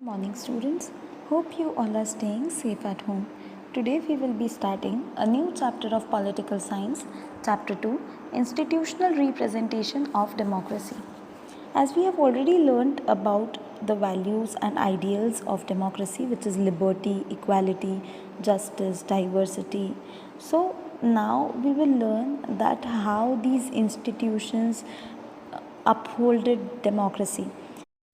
Morning students, hope you all are staying safe at home. Today we will be starting a new chapter of political science, chapter 2, institutional representation of democracy. As we have already learned about the values and ideals of democracy, which is liberty, equality, justice, diversity. So now we will learn that how these institutions upholded democracy.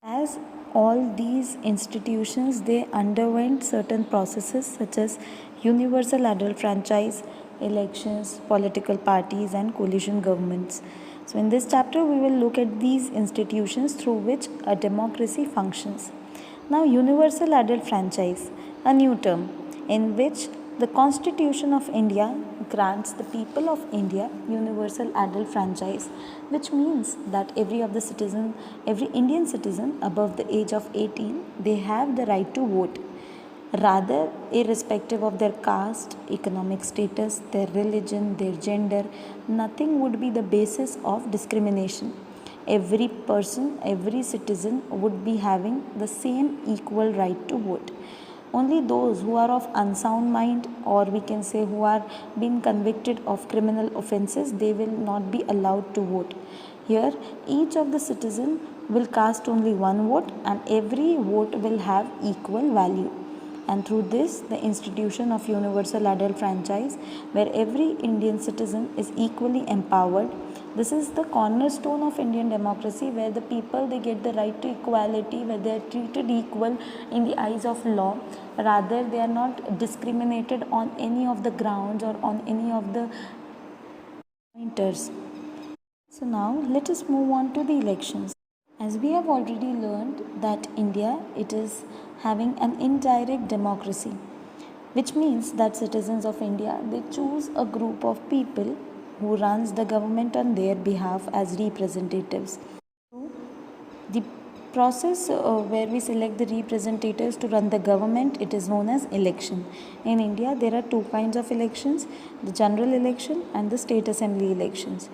As all these institutions, they underwent certain processes such as universal adult franchise, elections, political parties, and coalition governments. So, in this chapter, we will look at these institutions through which a democracy functions. Now, universal adult franchise, a new term in which the Constitution of India grants the people of India universal adult franchise, which means that every Indian citizen above the age of 18, they have the right to vote. Rather, irrespective of their caste, economic status, their religion, their gender, nothing would be the basis of discrimination. Every person, every citizen would be having the same equal right to vote. Only those who are of unsound mind, or we can say who are being convicted of criminal offences, they will not be allowed to vote. Here, each of the citizen will cast only one vote, and every vote will have equal value. And through this, the institution of universal adult franchise, where every Indian citizen is equally empowered, this is the cornerstone of Indian democracy, where the people, they get the right to equality, where they are treated equal in the eyes of law. Rather, they are not discriminated on any of the grounds or on any of the pointers. So now let us move on to the elections. As we have already learned that India, it is having an indirect democracy, which means that citizens of India, they choose a group of people who runs the government on their behalf as representatives. The process where we select the representatives to run the government, it is known as election. In India, there are two kinds of elections: the general election and the state assembly elections.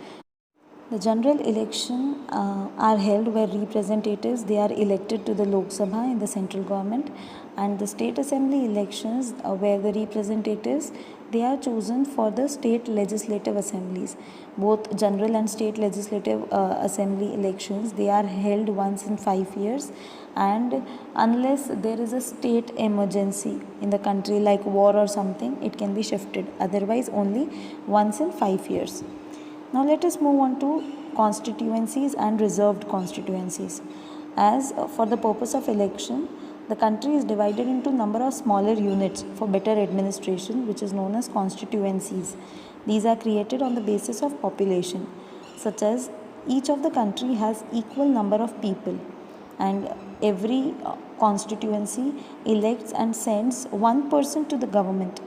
The general election are held where representatives, they are elected to the Lok Sabha in the central government, and the state assembly elections where the representatives, they are chosen for the state legislative assemblies. Both general and state legislative assembly elections, they are held once in 5 years, and unless there is a state emergency in the country like war or something, it can be shifted. Otherwise, only once in 5 years. Now let us move on to constituencies and reserved constituencies. As for the purpose of election, the country is divided into number of smaller units for better administration, which is known as constituencies. These are created on the basis of population, such as each of the country has equal number of people, and every constituency elects and sends one person to the government.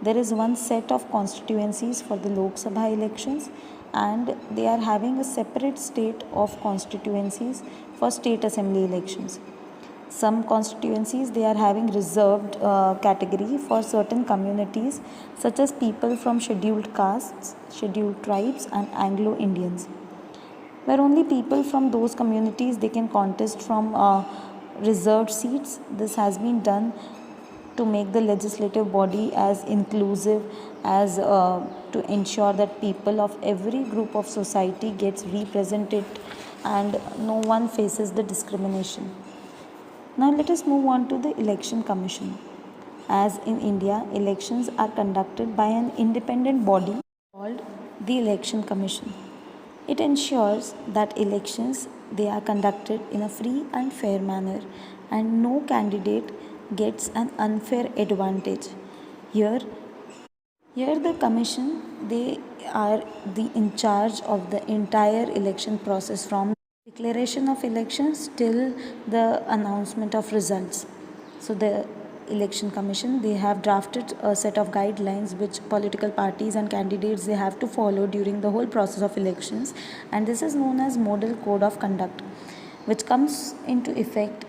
There is one set of constituencies for the Lok Sabha elections, and they are having a separate state of constituencies for state assembly elections. Some constituencies, they are having reserved category for certain communities, such as people from scheduled castes, scheduled tribes, and Anglo Indians, where only people from those communities, they can contest from reserved seats. This has been done to make the legislative body as inclusive as to ensure that people of every group of society gets represented and no one faces the discrimination. Now let us move on to the election commission. As in India, elections are conducted by an independent body called the election commission. It ensures that elections, they are conducted in a free and fair manner, and no candidate gets an unfair advantage. Here, here the commission, they are in charge of the entire election process, from declaration of elections till the announcement of results. So the election commission, they have drafted a set of guidelines which political parties and candidates, they have to follow during the whole process of elections, and this is known as model code of conduct, which comes into effect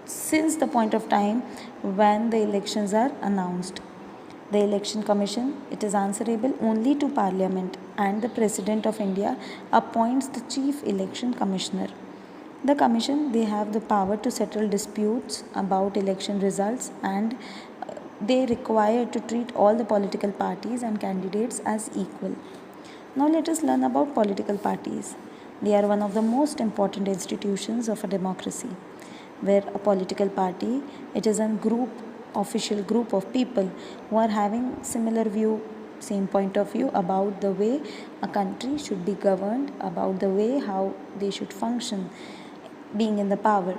since the point of time when the elections are announced. The election commission, it is answerable only to Parliament, and the President of India appoints the chief election commissioner. The commission, they have the power to settle disputes about election results, and they require to treat all the political parties and candidates as equal. Now let us learn about political parties. They are one of the most important institutions of a democracy. Where a political party, it is a official group of people who are having similar view, same point of view about the way a country should be governed, about the way how they should function being in the power.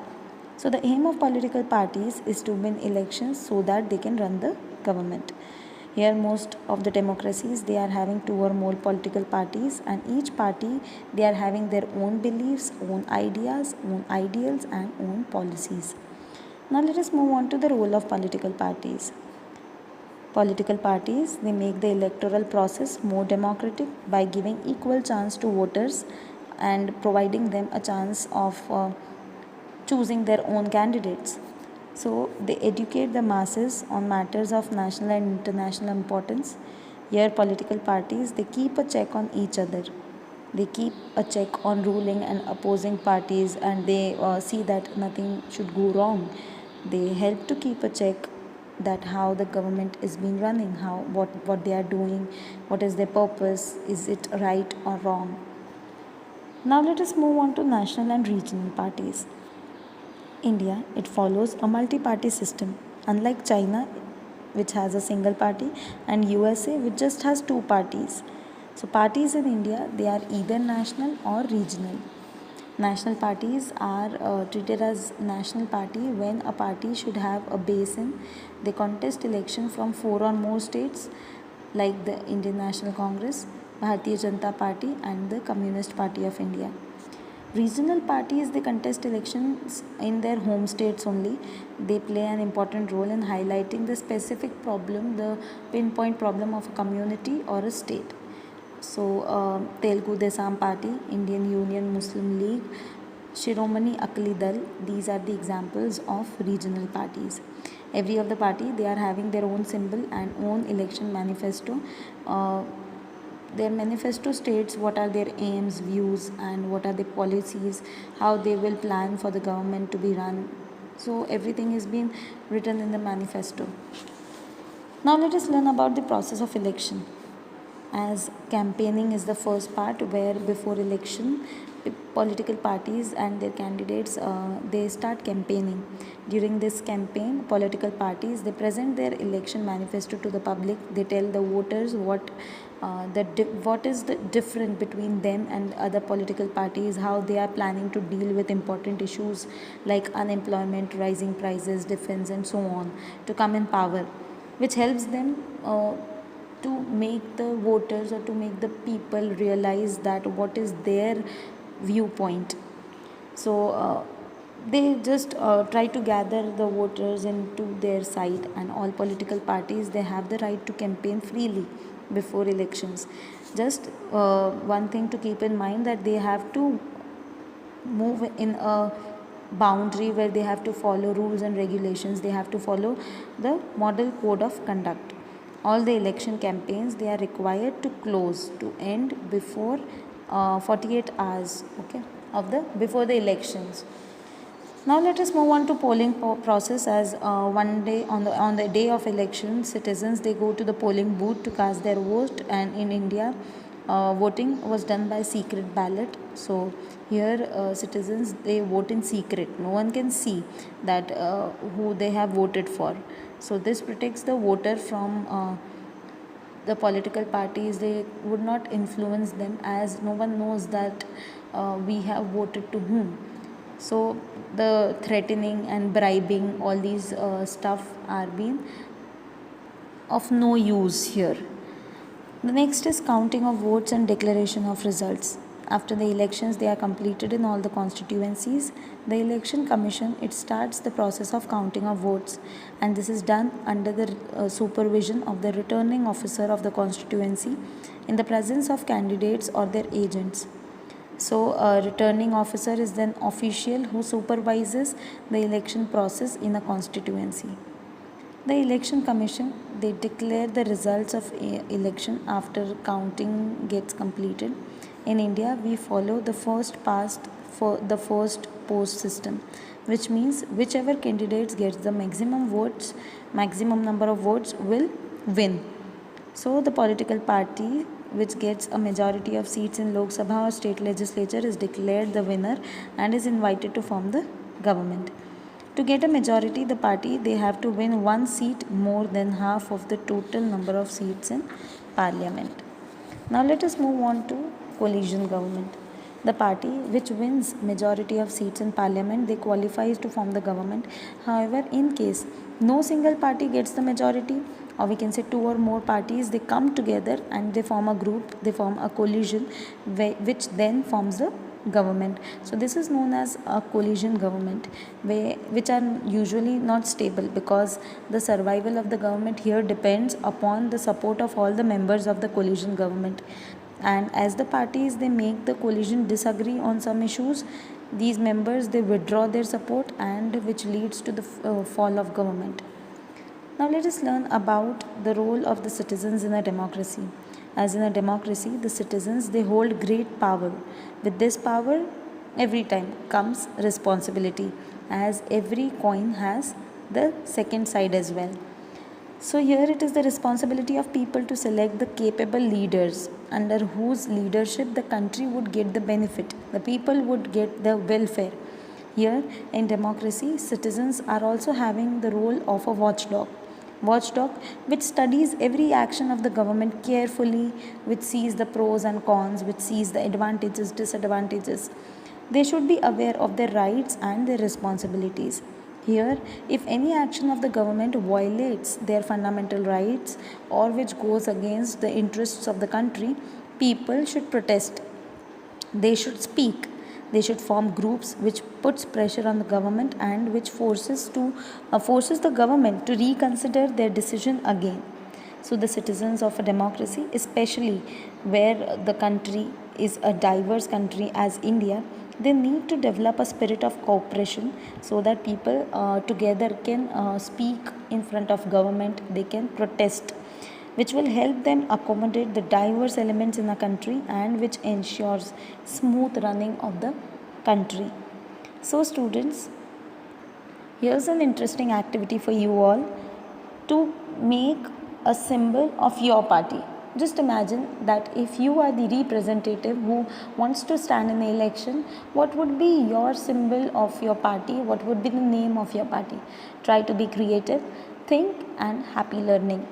So the aim of political parties is to win elections so that they can run the government. Here most of the democracies, they are having two or more political parties, and each party, they are having their own beliefs, own ideas, own ideals and own policies. Now let us move on to the role of political parties. Political parties, they make the electoral process more democratic by giving equal chance to voters and providing them a chance of choosing their own candidates. So they educate the masses on matters of national and international importance. Here political parties, they keep a check on each other. They keep a check on ruling and opposing parties, and they see that nothing should go wrong. They help to keep a check that how the government is being running, how what they are doing, what is their purpose, is it right or wrong. Now let us move on to national and regional parties. India, it follows a multi-party system, unlike China, which has a single party, and USA, which just has two parties. So parties in India, they are either national or regional. National parties are treated as national party when a party should have a base in. They contest election from 4 or more states, like the Indian National Congress, Bharatiya Janata Party and the Communist Party of India. Regional parties, they contest elections in their home states only. They play an important role in highlighting the specific problem, the pinpoint problem of a community or a state. So Telugu Desam Party, Indian Union Muslim League, Shiromani Akali Dal, these are the examples of regional parties. Every of the party, they are having their own symbol and own election manifesto. Their manifesto states what are their aims, views and what are the policies, how they will plan for the government to be run. So everything is being written in the manifesto. Now let us learn about the process of election. As campaigning is the first part, where before election political parties and their candidates, they start campaigning. During this campaign, political parties, they present their election manifesto to the public. They tell the voters what is the difference between them and other political parties, how they are planning to deal with important issues like unemployment, rising prices, defense and so on to come in power, which helps them to make the voters or to make the people realize that what is their viewpoint. So they just try to gather the voters into their side, and all political parties, they have the right to campaign freely before elections. Just one thing to keep in mind, that they have to move in a boundary where they have to follow rules and regulations. They have to follow the model code of conduct. All the election campaigns, they are required to close, to end before 48 hours, okay, of the before the elections. Now let us move on to polling process. As one day on the day of election, citizens, they go to the polling booth to cast their vote, and in India, voting was done by secret ballot. So here citizens, they vote in secret. No one can see that who they have voted for. So this protects the voter from the political parties. They would not influence them, as no one knows that we have voted to whom. So the threatening and bribing, all these stuff are being of no use here. The next is counting of votes and declaration of results. After the elections, they are completed in all the constituencies. The election commission, it starts the process of counting of votes, and this is done under the supervision of the returning officer of the constituency in the presence of candidates or their agents. So a returning officer is then official who supervises the election process in a constituency. The election commission, they declare the results of election after counting gets completed. In India, we follow the first post system, which means whichever candidates gets the maximum votes, maximum number of votes will win. So the political party which gets a majority of seats in Lok Sabha or state legislature is declared the winner and is invited to form the government. To get a majority, the party they have to win one seat more than half of the total number of seats in parliament. Now let us move on to coalition government. The party which wins majority of seats in parliament they qualifies to form the government. However, in case no single party gets the majority, or we can say two or more parties they come together and they form a group, they form a coalition which then forms the government. So this is known as a coalition government, which are usually not stable because the survival of the government here depends upon the support of all the members of the coalition government. And as the parties they make the coalition disagree on some issues, these members they withdraw their support, and which leads to the fall of government. Now let us learn about the role of the citizens in a democracy. As in a democracy, the citizens they hold great power. With this power, every time comes responsibility, as every coin has the second side as well. So here it is the responsibility of people to select the capable leaders under whose leadership the country would get the benefit. The people would get the welfare. Here in democracy, citizens are also having the role of a watchdog which studies every action of the government carefully, which sees the pros and cons, which sees the advantages, disadvantages. They should be aware of their rights and their responsibilities. Here, if any action of the government violates their fundamental rights or which goes against the interests of the country, people should protest. They should speak. They should form groups which puts pressure on the government and which forces the government to reconsider their decision again. So the citizens of a democracy, especially where the country is a diverse country as India, they need to develop a spirit of cooperation so that people together can speak in front of government, they can protest, which will help them accommodate the diverse elements in a country and which ensures smooth running of the country. So students, here's an interesting activity for you all to make a symbol of your party. Just imagine that if you are the representative who wants to stand in the election, what would be your symbol of your party? What would be the name of your party? Try to be creative, think, and happy learning.